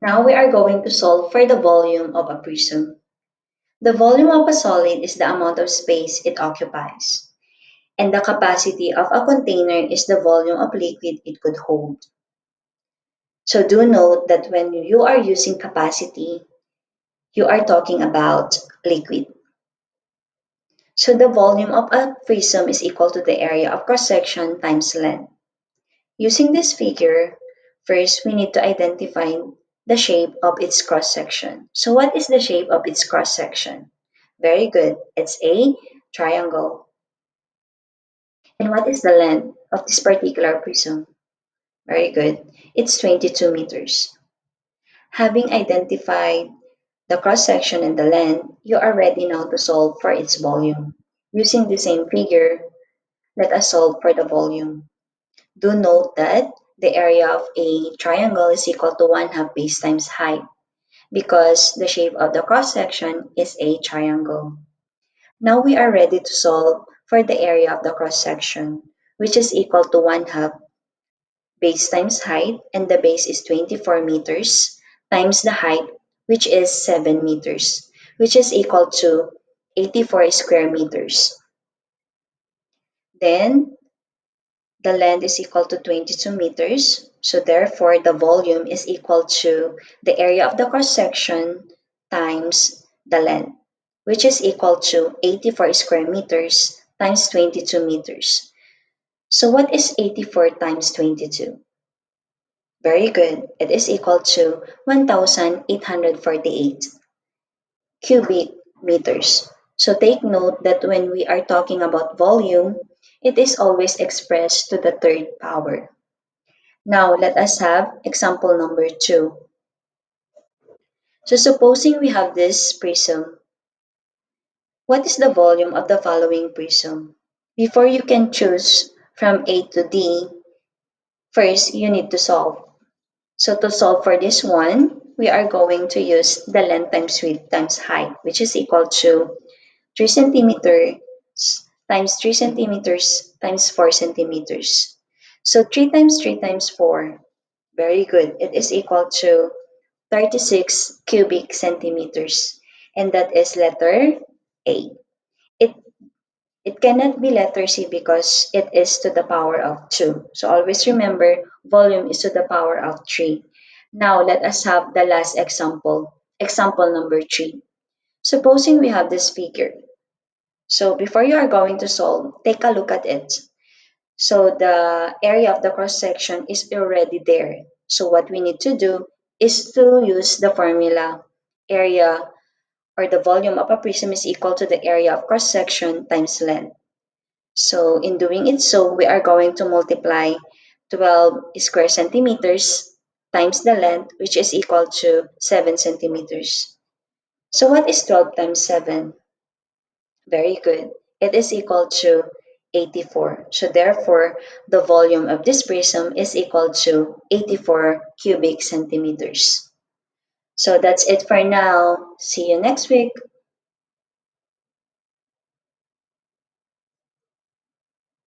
Now we are going to solve for the volume of a prism. The volume of a solid is the amount of space it occupies, and the capacity of a container is the volume of liquid it could hold. So do note that when you are using capacity, you are talking about liquid. So the volume of a prism is equal to the area of cross-section times length. Using this figure, first we need to identify the shape of its cross-section. So what is the shape of its cross-section? Very good. It's a triangle. And what is the length of this particular prism? Very good. It's 22 meters. Having identified the cross-section and the length, you are ready now to solve for its volume. Using the same figure, let us solve for the volume. Do note that the area of a triangle is equal to 1 half base times height because the shape of the cross-section is a triangle. Now we are ready to solve for the area of the cross-section, which is equal to 1 half base times height, and the base is 24 meters, times the height, which is 7 meters, which is equal to 84 square meters. Then the length is equal to 22 meters, so therefore the volume is equal to the area of the cross-section times the length, which is equal to 84 square meters times 22 meters. So what is 84 times 22? Very good. It is equal to 1,848 cubic meters. So take note that when we are talking about volume, it is always expressed to the third power. Now let us have example number 2. So supposing we have this prism, what is the volume of the following prism? Before you can choose from A to D, first you need to solve. So to solve for this one, we are going to use the length times width times height, which is equal to 3 centimeters times 3 centimeters times 4 centimeters. So 3 times 3 times 4. Very good. It is equal to 36 cubic centimeters. And that is letter A. It it cannot be letter C because it is to the power of 2. So always remember, volume is to the power of 3. Now let us have the last example. Example number 3. Supposing we have this figure. So before you are going to solve, take a look at it. So the area of the cross section is already there. So what we need to do is to use the formula area or the volume of a prism is equal to the area of cross section times length. So in doing it so, we are going to multiply 12 square centimeters times the length, which is equal to 7 centimeters. So what is 12 times 7? Very good. It is equal to 84. So therefore, the volume of this prism is equal to 84 cubic centimeters. So that's it for now. See you next week.